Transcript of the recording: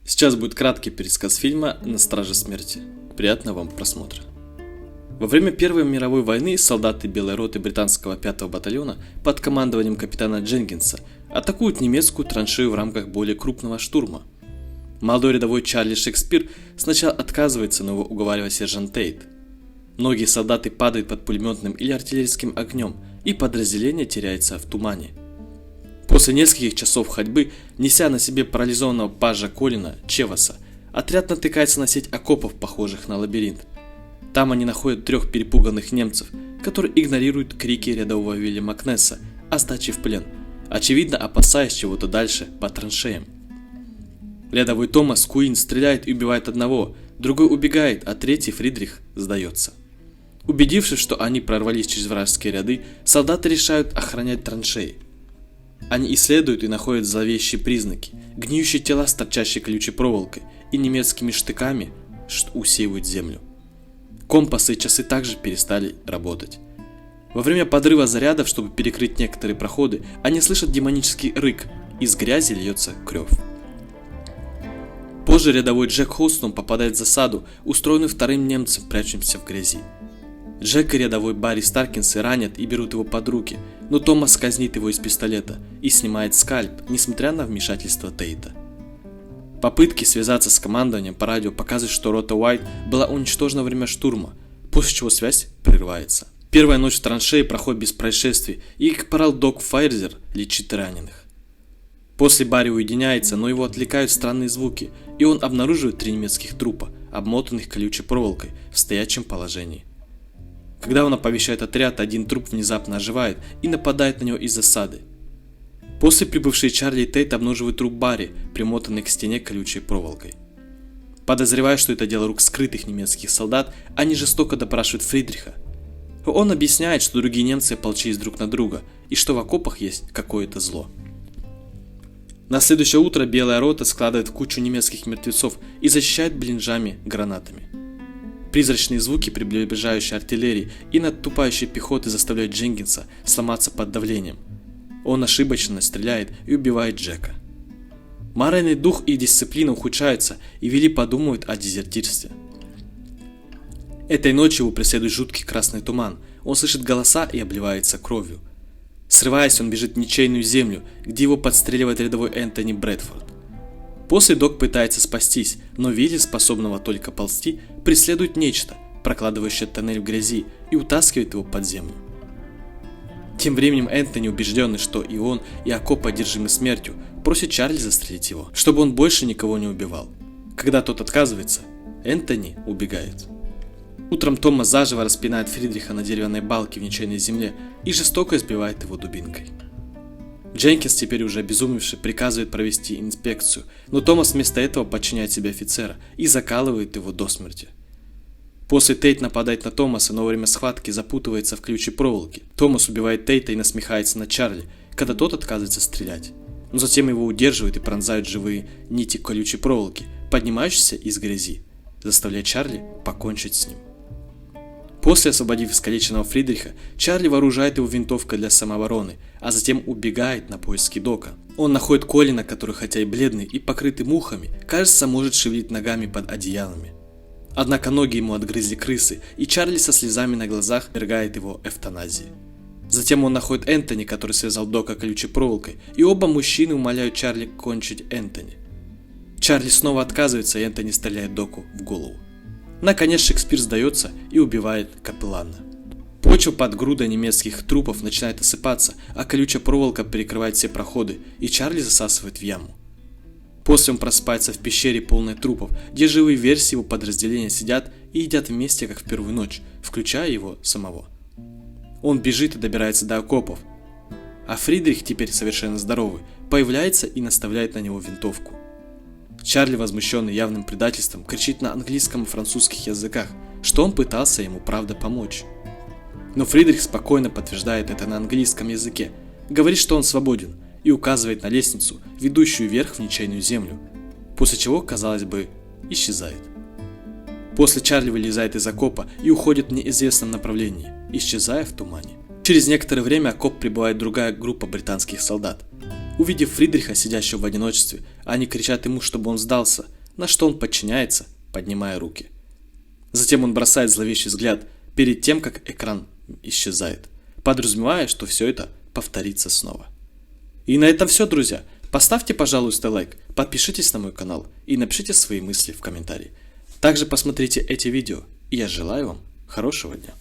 Сейчас будет краткий пересказ фильма «На страже смерти». Приятного вам просмотра. Во время Первой мировой войны солдаты Белой роты британского 5-го батальона под командованием капитана Дженкинса атакуют немецкую траншею в рамках более крупного штурма. Молодой рядовой Чарли Шекспир сначала отказывается, но его уговаривает сержант Тейт. Многие солдаты падают под пулеметным или артиллерийским огнем, и подразделение теряется в тумане. После нескольких часов ходьбы, неся на себе парализованного пажа Колина Чеваса, отряд натыкается на сеть окопов, похожих на лабиринт. Там они находят 3 перепуганных немцев, которые игнорируют крики рядового Вильяма Кнесса о сдаче в плен, очевидно опасаясь чего-то дальше по траншеям. Рядовой Томас Куин стреляет и убивает одного, другой убегает, а третий Фридрих сдается. Убедившись, что они прорвались через вражеские ряды, солдаты решают охранять траншеи. Они исследуют и находят зловещие признаки: гниющие тела с торчащей колючей проволокой и немецкими штыками, что усеивают землю. Компасы и часы также перестали работать. Во время подрыва зарядов, чтобы перекрыть некоторые проходы, они слышат демонический рык, из грязи льется кровь. Позже рядовой Джек Хоустон попадает в засаду, устроенную вторым немцем, прячущимся в грязи. Джек и рядовой Барри Старкинсы ранят и берут его под руки, но Томас казнит его из пистолета и снимает скальп, несмотря на вмешательство Тейта. Попытки связаться с командованием по радио показывают, что рота Уайт была уничтожена во время штурма, после чего связь прерывается. Первая ночь в траншее проходит без происшествий, и капрал Док Файрзер лечит раненых. После Барри уединяется, но его отвлекают странные звуки, и он обнаруживает 3 немецких трупа, обмотанных колючей проволокой, в стоячем положении. Когда он оповещает отряд, один труп внезапно оживает и нападает на него из засады. После прибывшие Чарли и Тейт обнаруживают труп Барри, примотанный к стене колючей проволокой. Подозревая, что это дело рук скрытых немецких солдат, они жестоко допрашивают Фридриха. Он объясняет, что другие немцы ополчились друг на друга и что в окопах есть какое-то зло. На следующее утро Белая рота складывает в кучу немецких мертвецов и защищает блинжами гранатами. Призрачные звуки приближающей артиллерии и наступающей пехоты заставляют Дженкинса сломаться под давлением. Он ошибочно стреляет и убивает Джека. Моральный дух и дисциплина ухудшаются, и Вилли подумывает о дезертирстве. Этой ночью его преследует жуткий красный туман, он слышит голоса и обливается кровью. Срываясь, он бежит в ничейную землю, где его подстреливает рядовой Энтони Брэдфорд. После Док пытается спастись, но Вилли, способного только ползти, преследует нечто, прокладывающее тоннель в грязи, и утаскивает его под землю. Тем временем Энтони, убежденный, что и он, и окопы одержимы смертью, просит Чарли застрелить его, чтобы он больше никого не убивал. Когда тот отказывается, Энтони убегает. Утром Томас заживо распинает Фридриха на деревянной балке в ничейной земле и жестоко избивает его дубинкой. Дженкинс, теперь уже обезумевший, приказывает провести инспекцию, но Томас вместо этого подчиняет себе офицера и закалывает его до смерти. После Тейт нападает на Томаса, но во время схватки запутывается в колючей проволоке. Томас убивает Тейта и насмехается над Чарли, когда тот отказывается стрелять. Но затем его удерживают и пронзают живые нити колючей проволоки, поднимающиеся из грязи, заставляя Чарли покончить с ним. После, освободив искалеченного Фридриха, Чарли вооружает его винтовкой для самообороны, а затем убегает на поиски Дока. Он находит Колина, который, хотя и бледный и покрытый мухами, кажется, может шевелить ногами под одеялами. Однако ноги ему отгрызли крысы, и Чарли со слезами на глазах подвергает его эвтаназии. Затем он находит Энтони, который связал Дока колючей проволокой, и оба мужчины умоляют Чарли кончить Энтони. Чарли снова отказывается, и Энтони стреляет Доку в голову. Наконец Шекспир сдается и убивает капеллана. Почва под грудой немецких трупов начинает осыпаться, а колючая проволока перекрывает все проходы, и Чарли засасывает в яму. После он просыпается в пещере, полной трупов, где живые версии его подразделения сидят и едят вместе, как в первую ночь, включая его самого. Он бежит и добирается до окопов, а Фридрих, теперь совершенно здоровый, появляется и наставляет на него винтовку. Чарли, возмущенный явным предательством, кричит на английском и французских языках, что он пытался ему правда помочь. Но Фридрих спокойно подтверждает это на английском языке, говорит, что он свободен, и указывает на лестницу, ведущую вверх в ничейную землю, после чего, казалось бы, исчезает. После Чарли вылезает из окопа и уходит в неизвестном направлении, исчезая в тумане. Через некоторое время окоп прибывает другая группа британских солдат. Увидев Фридриха, сидящего в одиночестве, они кричат ему, чтобы он сдался, на что он подчиняется, поднимая руки. Затем он бросает зловещий взгляд перед тем, как экран исчезает, подразумевая, что все это повторится снова. И на этом все, друзья. Поставьте, пожалуйста, лайк, подпишитесь на мой канал и напишите свои мысли в комментарии. Также посмотрите эти видео, и я желаю вам хорошего дня.